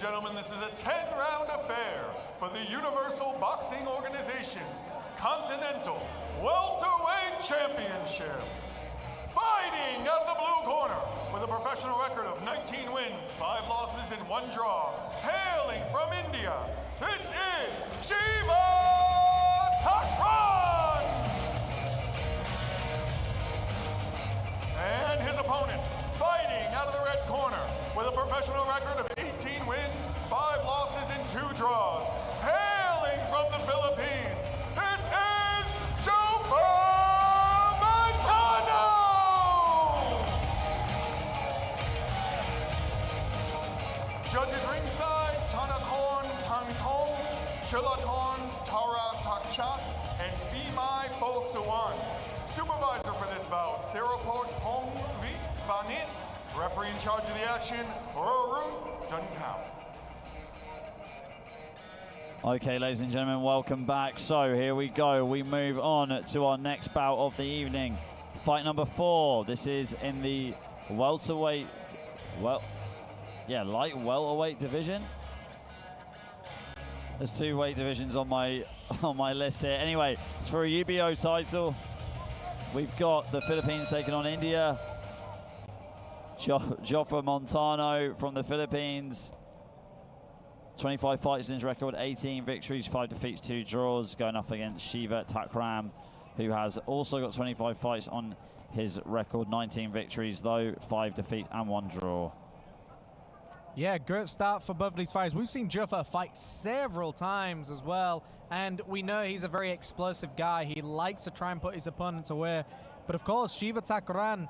gentlemen, this is a 10-round affair for the Universal Boxing Organization's Continental Welterweight Championship. Fighting out of the blue corner with a professional record of 19 wins, 5 losses, and 1 draw. Hailing from India, this is Shiva Thakran! And his opponent, fighting out of the red corner with a professional record of 18 wins, 5 losses, and 2 draws. Hailing from the Philippines, this is Joepher Montano! Judges ringside, Tanakon Tangtong, Chilaton Tara Takcha, and Bimai Bosuan. Supervisor for this bout, Seraport Hong Vi Vanit. Referee in charge of the action, Roru Dunkao. Okay, ladies and gentlemen, welcome back. So here we go. We move on to our next bout of the evening. Fight number 4. This is in the welterweight, light welterweight division. There's 2 weight divisions on my list here. Anyway, it's for a UBO title. We've got the Philippines taking on India. Joepher Montano from the Philippines. 25 fights in his record, 18 victories, 5 defeats, 2 draws, going up against Shiva Thakran, who has also got 25 fights on his record, 19 victories though, 5 defeats and 1 draw. Yeah, great start for both of these fighters. We've seen Joepher fight several times as well, and we know he's a very explosive guy. He likes to try and put his opponents away. But of course, Shiva Thakran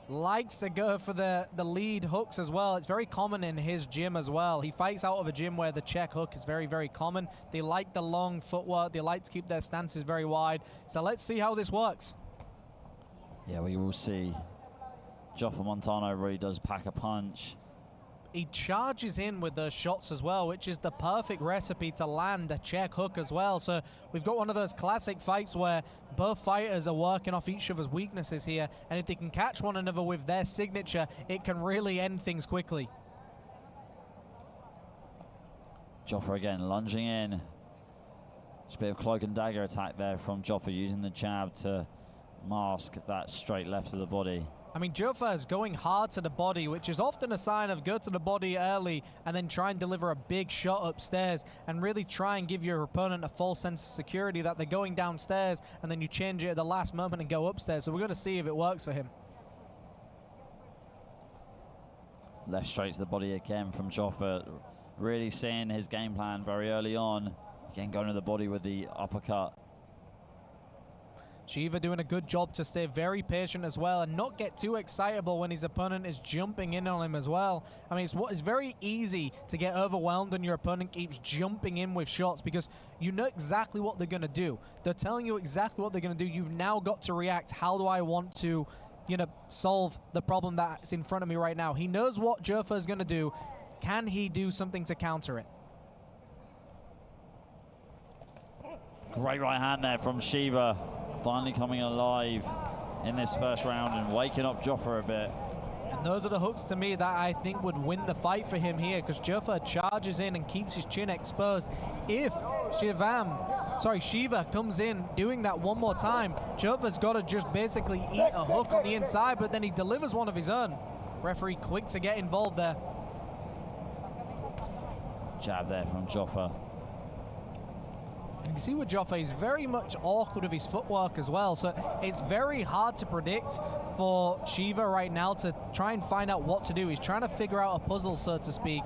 likes to go for the lead hooks as well. It's very common in his gym as well. He fights out of a gym where the check hook is very, very common. They like the long footwork. They like to keep their stances very wide. So let's see how this works. Yeah, we will see. Joepher Montano really does pack a punch. He charges in with those shots as well, which is the perfect recipe to land a check hook as well. So we've got one of those classic fights where both fighters are working off each other's weaknesses here, and if they can catch one another with their signature, it can really end things quickly. Joepher again lunging in. Just a bit of cloak and dagger attack there from Joepher, using the jab to mask that straight left to the body. I mean, Joepher is going hard to the body, which is often a sign of go to the body early and then try and deliver a big shot upstairs and really try and give your opponent a false sense of security that they're going downstairs, and then you change it at the last moment and go upstairs. So we're going to see if it works for him. Left straight to the body again from Joepher. Really seeing his game plan very early on. Again, going to the body with the uppercut. Shiva doing a good job to stay very patient as well and not get too excitable when his opponent is jumping in on him as well. I mean, it's very easy to get overwhelmed when your opponent keeps jumping in with shots, because you know exactly what they're going to do. They're telling you exactly what they're going to do. You've now got to react. How do I want to, solve the problem that's in front of me right now? He knows what Joepher is going to do. Can he do something to counter it? Great right hand there from Shiva. Finally coming alive in this first round and waking up Joepher a bit. And those are the hooks to me that I think would win the fight for him here, because Joepher charges in and keeps his chin exposed. If Shiva comes in doing that one more time, Joepher's got to just basically eat a hook on the inside, but then he delivers one of his own. Referee quick to get involved there. Jab there from Joepher. And you see with Joepher, he's very much awkward with his footwork as well. So it's very hard to predict for Shiva right now to try and find out what to do. He's trying to figure out a puzzle, so to speak,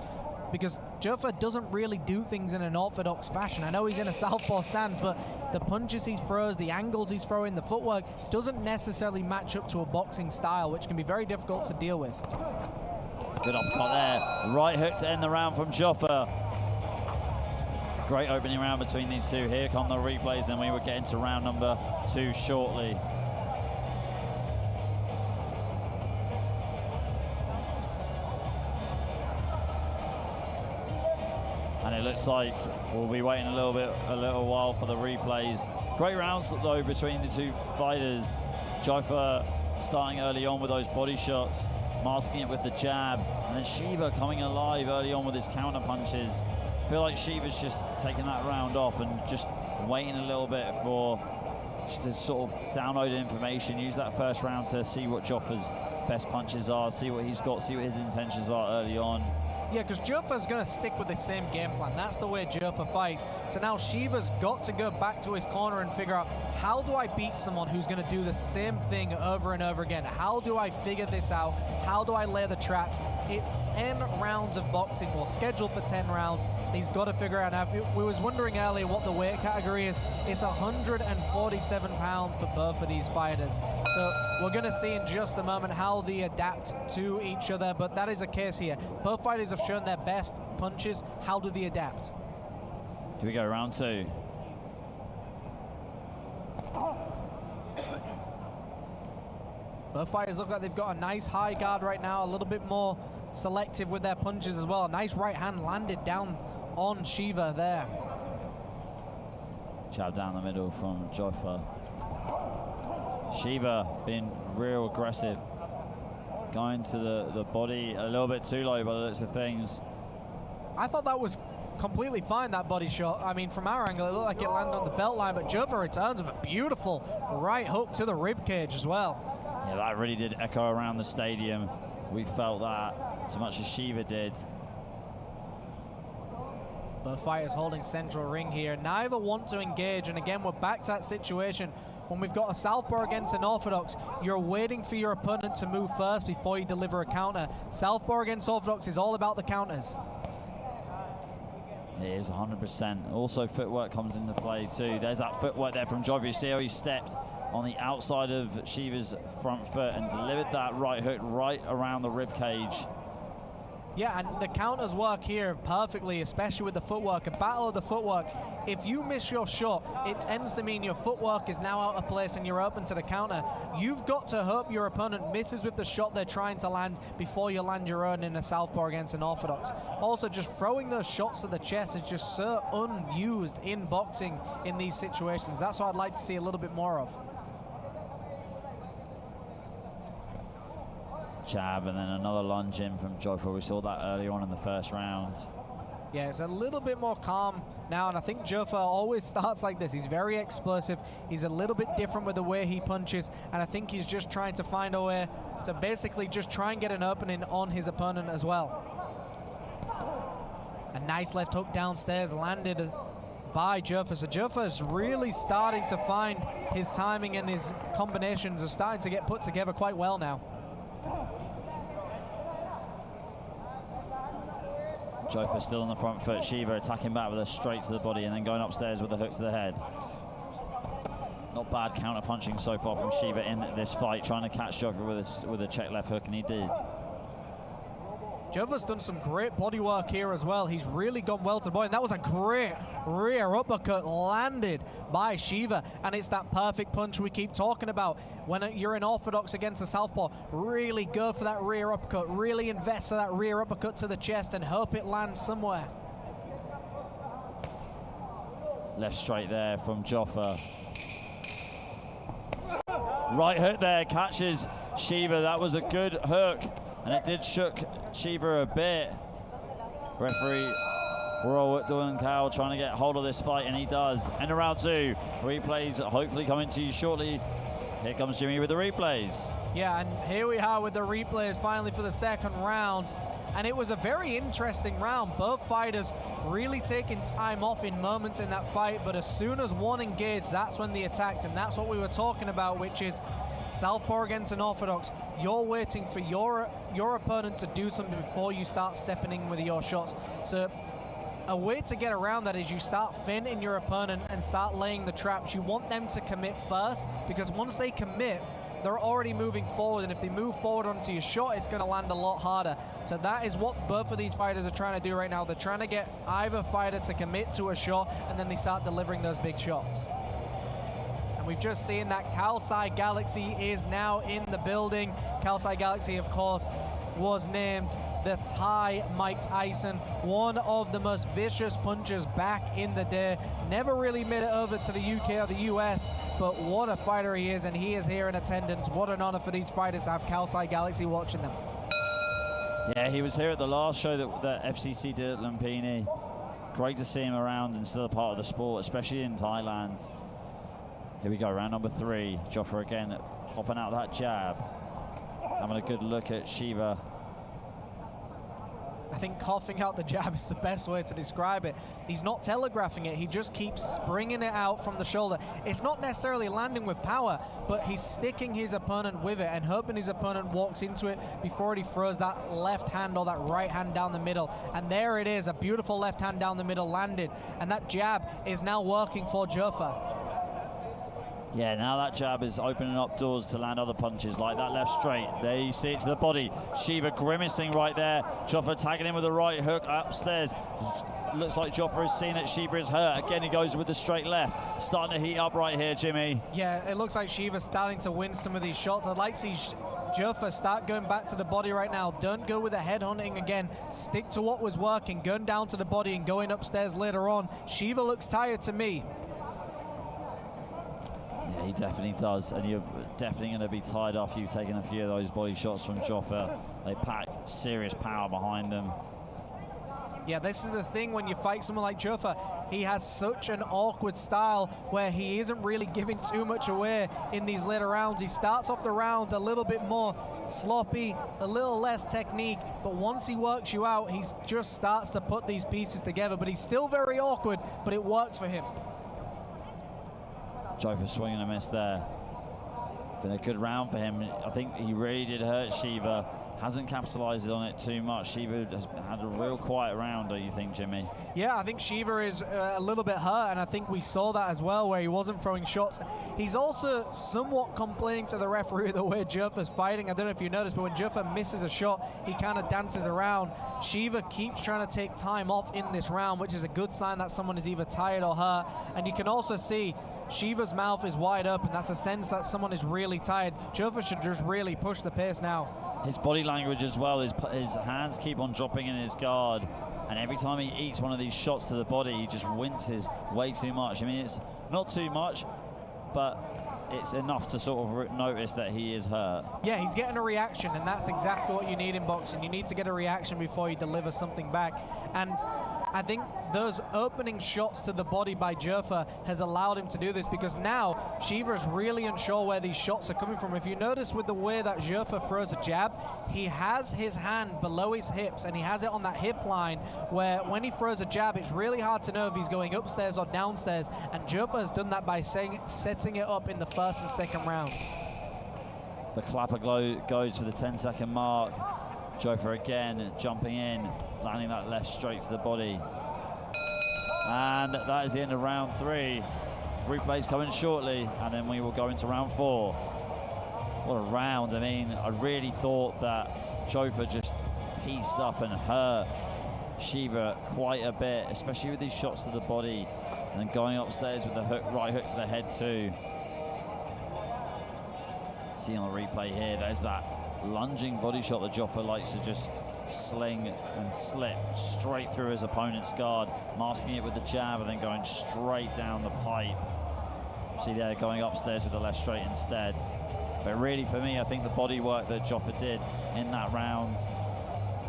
because Joepher doesn't really do things in an orthodox fashion. I know he's in a southpaw stance, but the punches he throws, the angles he's throwing, the footwork doesn't necessarily match up to a boxing style, which can be very difficult to deal with. Good uppercut there. Right hook to end the round from Joepher. Great opening round between these two. Here come the replays, then we will get into round number 2 shortly. And it looks like we'll be waiting a little while for the replays. Great rounds though between the two fighters. Joepher starting early on with those body shots, masking it with the jab, and then Shiva coming alive early on with his counter punches. I feel like Shiva's just taking that round off and just waiting a little bit for just to sort of download information, use that first round to see what Joepher's best punches are, see what he's got, see what his intentions are early on. Yeah, because Joepher's going to stick with the same game plan. That's the way Joepher fights. So now Shiva's got to go back to his corner and figure out, how do I beat someone who's going to do the same thing over and over again? How do I figure this out? How do I lay the traps? It's 10 rounds of boxing, or scheduled for 10 rounds. He's got to figure out. Now, we was wondering earlier what the weight category is. It's 147 pounds for both of these fighters. So we're going to see in just a moment how they adapt to each other, but that is a case here. Both fighters have shown their best punches. How do they adapt? Here we go, round two. Both fighters look like they've got a nice high guard right now, a little bit more selective with their punches as well. A nice right hand landed down on Shiva there. Jab down the middle from Joepher. Shiva being real aggressive, going to the body a little bit too low by the looks of things. I thought that was completely fine, that body shot. I mean, from our angle, it looked like it landed on the belt line, but Joepher returns with a beautiful right hook to the rib cage as well. Yeah, that really did echo around the stadium. We felt that as much as Shiva did. Both fighters holding central ring here. Neither want to engage, and again, we're back to that situation. When we've got a southpaw against an orthodox, you're waiting for your opponent to move first before you deliver a counter. Southpaw against orthodox is all about the counters. It is 100%. Also, footwork comes into play too. There's that footwork there from Joepher. You see how he stepped on the outside of Shiva's front foot and delivered that right hook right around the rib cage. Yeah, and the counters work here perfectly, especially with the footwork. A battle of the footwork. If you miss your shot, it tends to mean your footwork is now out of place and you're open to the counter. You've got to hope your opponent misses with the shot they're trying to land before you land your own in a southpaw against an orthodox. Also, just throwing those shots to the chest is just so unused in boxing in these situations. That's what I'd like to see a little bit more of. Jab and then another lunge in from Joepher. We saw that early on in the first round. Yeah, it's a little bit more calm now, and I think Joepher always starts like this. He's very explosive. He's a little bit different with the way he punches, and I think he's just trying to find a way to basically just try and get an opening on his opponent as well. A nice left hook downstairs landed by Joepher. So Joepher is really starting to find his timing, and his combinations are starting to get put together quite well now. Joepher still on the front foot. Shiva attacking back with a straight to the body and then going upstairs with a hook to the head. Not bad counter punching so far from Shiva in this fight, trying to catch Joepher with a check left hook, and he did. Joepher's done some great body work here as well. He's really gone well to the body, and that was a great rear uppercut landed by Shiva, and it's that perfect punch we keep talking about. When you're in orthodox against a southpaw, really go for that rear uppercut, really invest in that rear uppercut to the chest and hope it lands somewhere. Left straight there from Joepher. Right hook there, catches Shiva. That was a good hook, and it did shook Shiva a bit. Referee Royal Doan trying to get hold of this fight, and he does. End of round two. Replays hopefully coming to you shortly. Here comes Jimmy with the replays. Yeah, and here we are with the replays finally for the second round. And it was a very interesting round. Both fighters really taking time off in moments in that fight, but as soon as one engaged, that's when they attacked, and that's what we were talking about, which is southpaw against an orthodox. You're waiting for your opponent to do something before you start stepping in with your shots. So a way to get around that is you start feinting your opponent and start laying the traps. You want them to commit first, because once they commit, they're already moving forward, and if they move forward onto your shot, it's going to land a lot harder. So that is what both of these fighters are trying to do right now. They're trying to get either fighter to commit to a shot, and then they start delivering those big shots. And we've just seen that Kaosai Galaxy is now in the building. Kaosai Galaxy, of course, was named the Thai Mike Tyson, one of the most vicious punchers back in the day. Never really made it over to the UK or the US, but what a fighter he is, and he is here in attendance. What an honor for these fighters to have Kaosai Galaxy watching them. Yeah, he was here at the last show that FCC did at Lumpinee. Great to see him around and still a part of the sport, especially in Thailand. Here we go, round number 3. Joepher again popping out that jab. Having a good look at Shiva. I think coughing out the jab is the best way to describe it. He's not telegraphing it, he just keeps bringing it out from the shoulder. It's not necessarily landing with power, but he's sticking his opponent with it and hoping his opponent walks into it before he throws that left hand or that right hand down the middle. And there it is, a beautiful left hand down the middle landed. And that jab is now working for Joepher. Yeah, now that jab is opening up doors to land other punches like that left straight. There you see it to the body. Shiva grimacing right there. Joepher tagging in with the right hook upstairs. Looks like Joepher has seen that Shiva is hurt. Again, he goes with the straight left. Starting to heat up right here, Jimmy. Yeah, it looks like Shiva's starting to win some of these shots. I'd like to see Joepher start going back to the body right now. Don't go with the head hunting again. Stick to what was working. Going down to the body and going upstairs later on. Shiva looks tired to me. Yeah, he definitely does, and you're definitely going to be tired after you've taken a few of those body shots from Joepher. They pack serious power behind them. Yeah, this is the thing when you fight someone like Joepher. He has such an awkward style where he isn't really giving too much away in these later rounds. He starts off the round a little bit more sloppy, a little less technique, but once he works you out, he just starts to put these pieces together, but he's still very awkward, but it works for him. Joepher swinging a miss there. Been a good round for him. I think he really did hurt Shiva. Hasn't capitalized on it too much. Shiva has had a real quiet round, don't you think, Jimmy? Yeah, I think Shiva is a little bit hurt, and I think we saw that as well, where he wasn't throwing shots. He's also somewhat complaining to the referee the way Joepher's fighting. I don't know if you noticed, but when Joepher misses a shot, he kind of dances around. Shiva keeps trying to take time off in this round, which is a good sign that someone is either tired or hurt. And you can also see Shiva's mouth is wide open. That's a sense that someone is really tired. Joepher should just really push the pace now. His body language as well, his hands keep on dropping in his guard, and every time he eats one of these shots to the body, he just winces way too much. I mean, it's not too much, but it's enough to sort of notice that he is hurt. Yeah, he's getting a reaction, and that's exactly what you need in boxing. You need to get a reaction before you deliver something back. And I think those opening shots to the body by Joepher has allowed him to do this, because now Shiva is really unsure where these shots are coming from. If you notice with the way that Joepher throws a jab, he has his hand below his hips and he has it on that hip line, where when he throws a jab, it's really hard to know if he's going upstairs or downstairs, and Joepher has done that by setting it up in the first and second round. The clapper goes for the 10-second mark. Joepher again jumping in, landing that left straight to the body. And that is the end of round 3. Replay's coming shortly, and then we will go into round 4. What a round. I mean, I really thought that Joepher just pieced up and hurt Shiva quite a bit, especially with these shots to the body and then going upstairs with the right hook to the head too. See on the replay here, there's that lunging body shot that Joepher likes to just sling and slip straight through his opponent's guard, masking it with the jab and then going straight down the pipe. See there, going upstairs with the left straight instead. But really for me, I think the body work that Joepher did in that round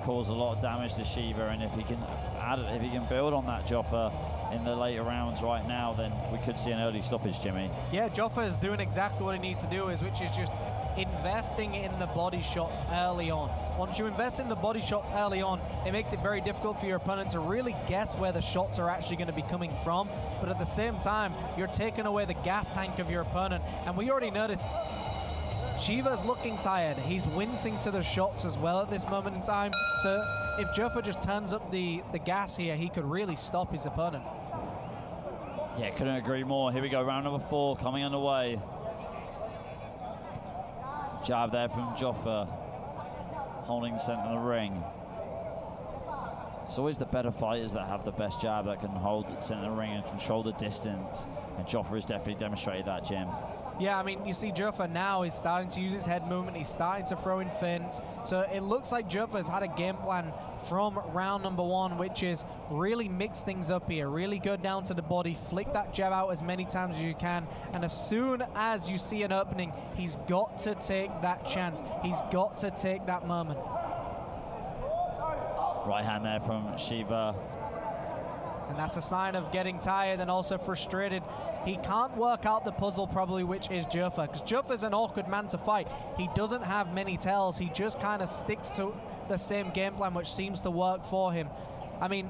caused a lot of damage to Shiva, and if he can build on that, Joepher, in the later rounds right now, then we could see an early stoppage, Jimmy. Yeah, Joepher is doing exactly what he needs to do, which is just investing in the body shots early on. Once you invest in the body shots early on, it makes it very difficult for your opponent to really guess where the shots are actually going to be coming from. But at the same time, you're taking away the gas tank of your opponent. And we already noticed Shiva's looking tired. He's wincing to the shots as well at this moment in time. So if Joepher just turns up the gas here, he could really stop his opponent. Yeah, couldn't agree more. Here we go, round number 4 coming underway. Jab there from Joepher, holding center of the ring. It's always the better fighters that have the best jab that can hold center of the ring and control the distance. And Joepher has definitely demonstrated that, Jim. Yeah, I mean, you see Joepher now is starting to use his head movement. He's starting to throw in feints. So it looks like Joepher's had a game plan from round number 1, which is really mix things up here. Really go down to the body, flick that jab out as many times as you can. And as soon as you see an opening, he's got to take that chance. He's got to take that moment. Right hand there from Shiva. And that's a sign of getting tired and also frustrated. He can't work out the puzzle probably, which is Joepher, because Joepher's an awkward man to fight. He doesn't have many tells. He just kind of sticks to the same game plan, which seems to work for him. I mean,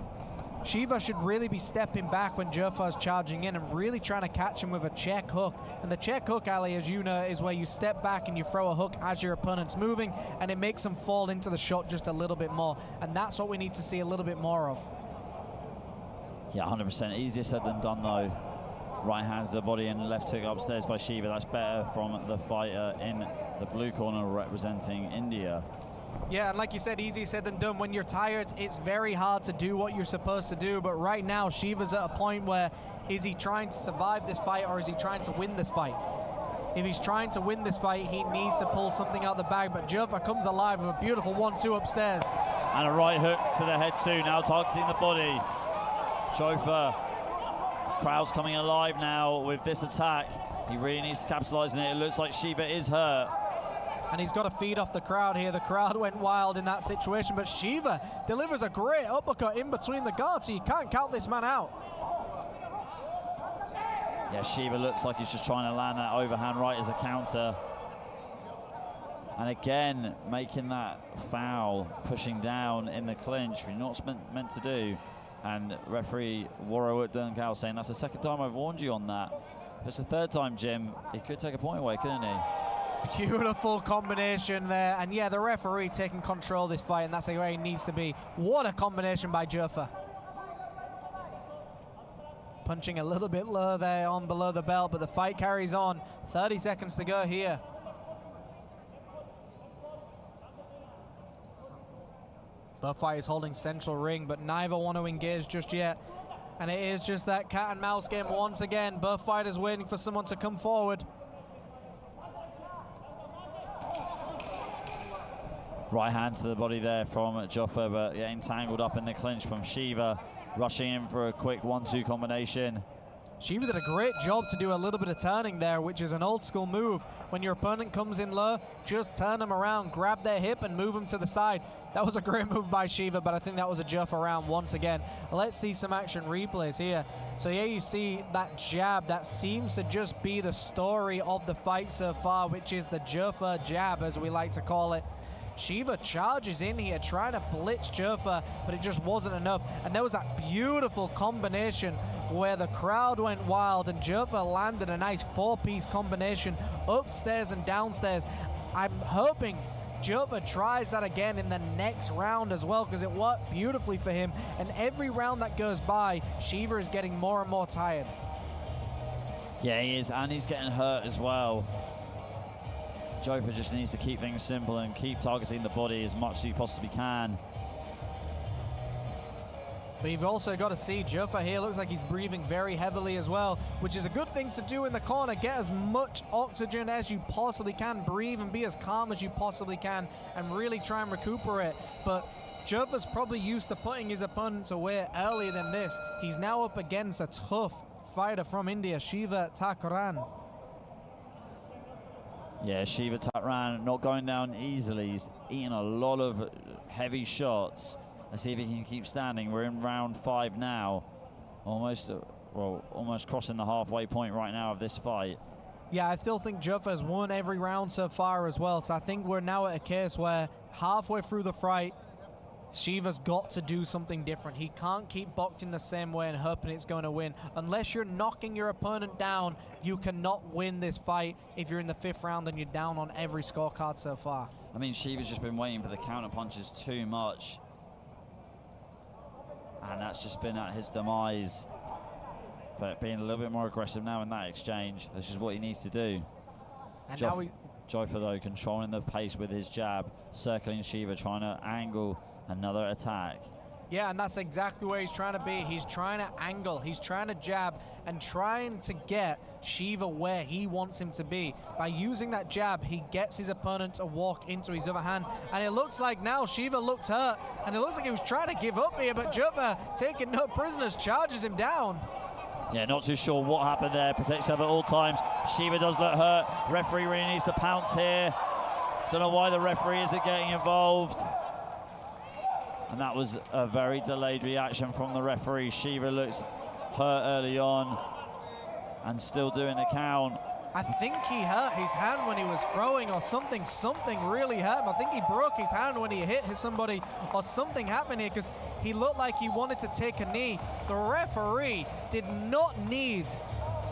Shiva should really be stepping back when Joepher's charging in and really trying to catch him with a check hook. And the check hook, Ali, as you know, is where you step back and you throw a hook as your opponent's moving, and it makes them fall into the shot just a little bit more. And that's what we need to see a little bit more of. Yeah, 100%. Easier said than done, though. Right hand to the body and left hook upstairs by Shiva. That's better from the fighter in the blue corner representing India. Yeah, and like you said, easier said than done. When you're tired, it's very hard to do what you're supposed to do. But right now, Shiva's at a point where, is he trying to survive this fight or is he trying to win this fight? If he's trying to win this fight, he needs to pull something out the bag. But Joepher comes alive with a beautiful 1-2 upstairs. And a right hook to the head too, now targeting the body. Joepher, crowd's coming alive now with this attack. He really needs to capitalize on it. It looks like Shiva is hurt. And he's got to feed off the crowd here. The crowd went wild in that situation, but Shiva delivers a great uppercut in between the guards, so you can't count this man out. Yeah, Shiva looks like he's just trying to land that overhand right as a counter. And again, making that foul, pushing down in the clinch, which you're not meant to do. And referee Welterweight saying, that's the second time I've warned you on that. If it's the third time, Jim, he could take a point away, couldn't he? Beautiful combination there. And yeah, the referee taking control of this fight, and that's where he needs to be. What a combination by Joepher. Punching a little bit low there on below the belt, but the fight carries on. 30 seconds to go here. Both fighters holding central ring, but neither want to engage just yet. And it is just that cat and mouse game once again. Both fighters waiting for someone to come forward. Right hand to the body there from Joepher, but getting tangled up in the clinch from Shiva, rushing in for a quick 1-2 combination. Shiva did a great job to do a little bit of turning there, which is an old school move. When your opponent comes in low, just turn them around, grab their hip and move them to the side. That was a great move by Shiva, but I think that was a Joepher round once again. Let's see some action replays here. So yeah, you see that jab. That seems to just be the story of the fight so far, which is the Joepher jab, as we like to call it. Shiva charges in here, trying to blitz Joepher, but it just wasn't enough. And there was that beautiful combination where the crowd went wild and Joepher landed a nice 4-piece combination upstairs and downstairs. I'm hoping Joepher tries that again in the next round as well, because it worked beautifully for him. And every round that goes by, Shiva is getting more and more tired. Yeah, he is, and he's getting hurt as well. Joepher just needs to keep things simple and keep targeting the body as much as he possibly can. But you've also got to see Joepher here looks like he's breathing very heavily as well, which is a good thing to do in the corner. Get as much oxygen as you possibly can, breathe and be as calm as you possibly can, and really try and recuperate. But Joepher's probably used to putting his opponents away earlier than this. He's now up against a tough fighter from India, Shiva Thakran. Yeah, Shiva Thakran not going down easily. He's eating a lot of heavy shots. Let's see if he can keep standing. We're in round 5 now. Almost crossing the halfway point right now of this fight. Yeah, I still think Joepher has won every round so far as well. So I think we're now at a case where halfway through the fight, Shiva's got to do something different. He can't keep boxing the same way and hoping it's going to win. Unless you're knocking your opponent down, you cannot win this fight if you're in the 5th round and you're down on every scorecard so far. I mean, Shiva's just been waiting for the counter punches too much. And that's just been at his demise. But being a little bit more aggressive now in that exchange, this is what he needs to do. And Joepher, though, controlling the pace with his jab, circling Shiva, trying to angle another attack. Yeah, and that's exactly where he's trying to be. He's trying to angle, he's trying to jab, and trying to get Shiva where he wants him to be. By using that jab, he gets his opponent to walk into his other hand. And it looks like now Shiva looks hurt, and it looks like he was trying to give up here, but Joepher, taking no prisoners, charges him down. Yeah, not too sure what happened there. Protects himself at all times. Shiva does look hurt. Referee really needs to pounce here. Don't know why the referee isn't getting involved. And that was a very delayed reaction from the referee. Shiva looks hurt early on and still doing the count. I think he hurt his hand when he was throwing or something. Something really hurt him. I think he broke his hand when he hit somebody or something happened here because he looked like he wanted to take a knee. The referee did not need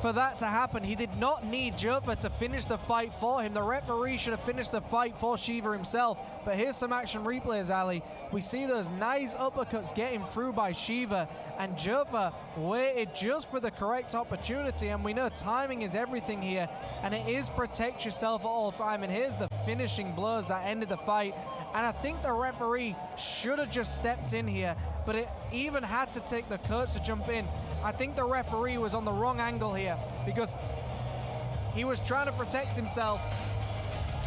for that to happen. He did not need Joepher to finish the fight for him. The referee should have finished the fight for Shiva himself. But here's some action replays, Ali. We see those nice uppercuts getting through by Shiva, and Joepher waited just for the correct opportunity, and we know timing is everything here, and it is protect yourself at all time. And here's the finishing blows that ended the fight. And I think the referee should have just stepped in here, but it even had to take the cuts to jump in. I think the referee was on the wrong angle here because he was trying to protect himself,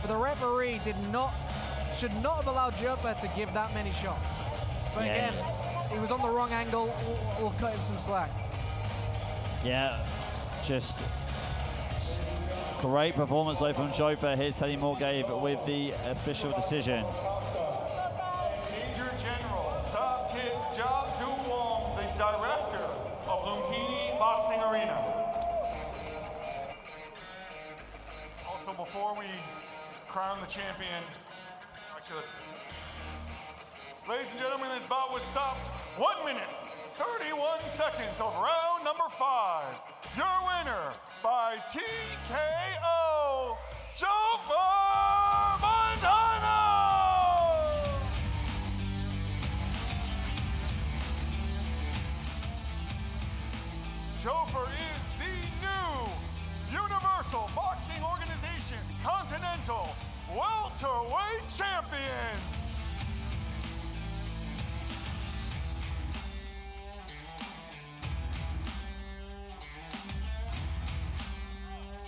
but the referee should not have allowed Joepher to give that many shots. But yeah, again, he was on the wrong angle. We'll cut him some slack. Yeah, just great performance though from Joepher. Here's Teddy Morgave with the official decision. Major General Satit Jabduwong, the director of Lumpinee Boxing Arena. Also, before we crown the champion, ladies and gentlemen, this bout was stopped 1 minute, 31 seconds of round number 5. Your winner by TKO, Joepher Montano! Joepher is the new Universal Boxing Organization Continental Welterweight Champion.